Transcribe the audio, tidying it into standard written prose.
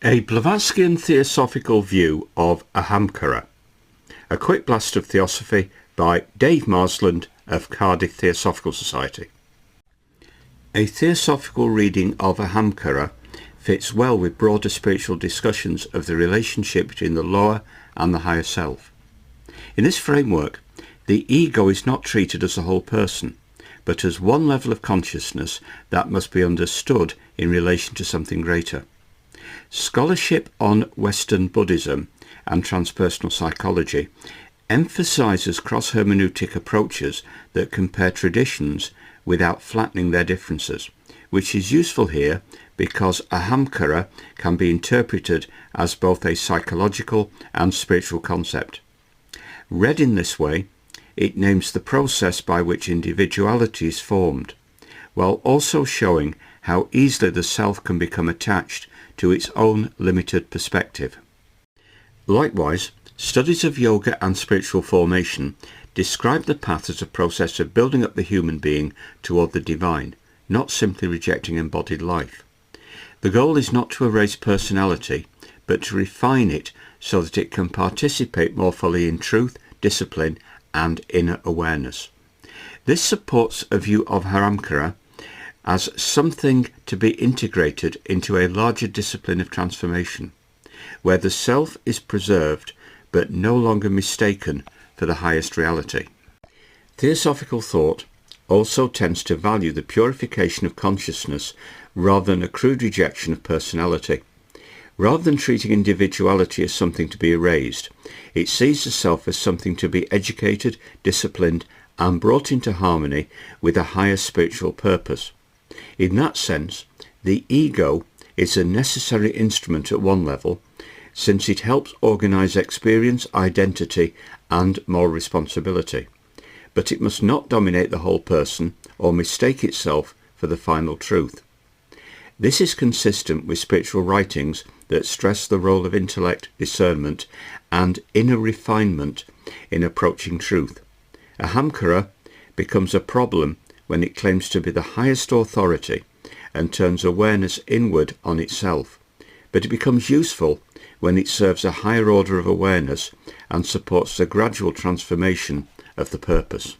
A Blavatskyan Theosophical view of Ahamkara. A quick blast of Theosophy by Dave Marsland of Cardiff Theosophical Society. A theosophical reading of Ahamkara fits well with broader spiritual discussions of the relationship between the lower and the higher self. In this framework, the ego is not treated as a whole person, but as one level of consciousness that must be understood in relation to something greater. Scholarship on Western Buddhism and transpersonal psychology emphasizes cross-hermeneutic approaches that compare traditions without flattening their differences, which is useful here because Ahamkara can be interpreted as both a psychological and spiritual concept. Read in this way, it names the process by which individuality is formed, while also showing how easily the self can become attached to its own limited perspective. Likewise, studies of yoga and spiritual formation describe the path as a process of building up the human being toward the divine, not simply rejecting embodied life. The goal is not to erase personality, but to refine it so that it can participate more fully in truth, discipline, and inner awareness. This supports a view of Ahamkara as something to be integrated into a larger discipline of transformation, where the self is preserved but no longer mistaken for the highest reality. Theosophical thought also tends to value the purification of consciousness rather than a crude rejection of personality. Rather than treating individuality as something to be erased, it sees the self as something to be educated, disciplined, and brought into harmony with a higher spiritual purpose. In that sense, the ego is a necessary instrument at one level, since it helps organize experience, identity, and moral responsibility. But it must not dominate the whole person or mistake itself for the final truth. This is consistent with spiritual writings that stress the role of intellect, discernment, and inner refinement in approaching truth. Ahamkara becomes a problem when it claims to be the highest authority and turns awareness inward on itself, but it becomes useful when it serves a higher order of awareness and supports the gradual transformation of the purpose.